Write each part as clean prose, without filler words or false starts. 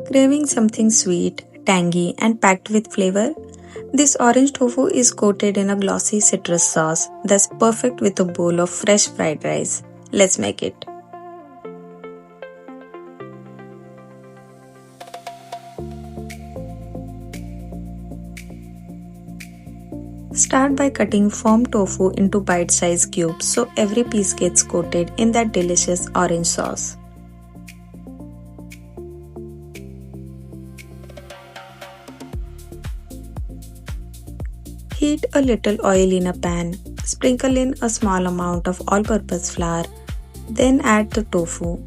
Craving something sweet, tangy, and packed with flavor? This orange tofu is coated in a glossy citrus sauce that's perfect with a bowl of fresh fried rice. Let's make it. Start by cutting firm tofu into bite-sized cubes so every piece gets coated in that delicious orange sauce. Heat a little oil in a pan, sprinkle in a small amount of all-purpose flour, then add the tofu.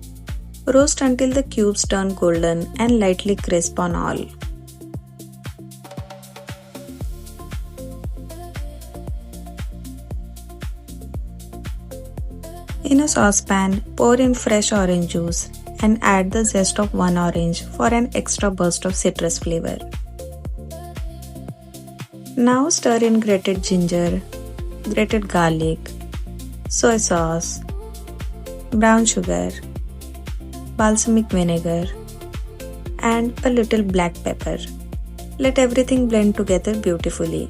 Roast until the cubes turn golden and lightly crisp on all. In a saucepan, pour in fresh orange juice and add the zest of one orange for an extra burst of citrus flavor. Now stir in grated ginger, grated garlic, soy sauce, brown sugar, balsamic vinegar, and a little black pepper. Let everything blend together beautifully.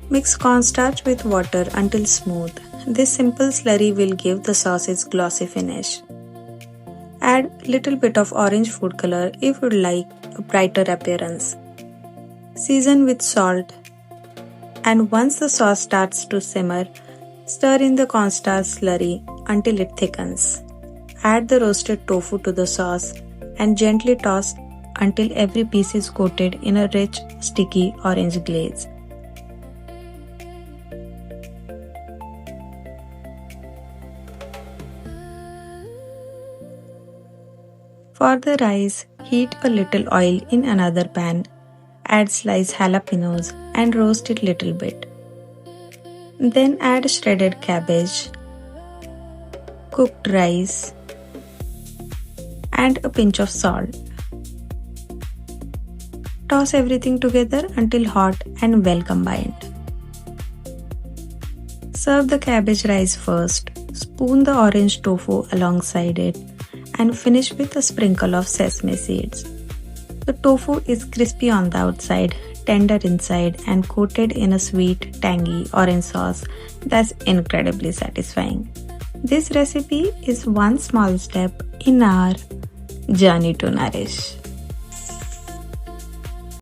Mix cornstarch with water until smooth. This simple slurry will give the sauce its glossy finish. Add little bit of orange food color if you like a brighter appearance. Season with salt. And once the sauce starts to simmer, stir in the cornstarch slurry until it thickens. Add the roasted tofu to the sauce and gently toss until every piece is coated in a rich, sticky orange glaze. For the rice, heat a little oil in another pan. Add sliced jalapeños and roast it little bit. Then add shredded cabbage, cooked rice, and a pinch of salt. Toss everything together until hot and well combined. Serve the cabbage rice first, spoon the orange tofu alongside it, and finish with a sprinkle of sesame seeds. The tofu is crispy on the outside, tender inside, and coated in a sweet, tangy orange sauce that's incredibly satisfying. This recipe is one small step in our journey to Nourish.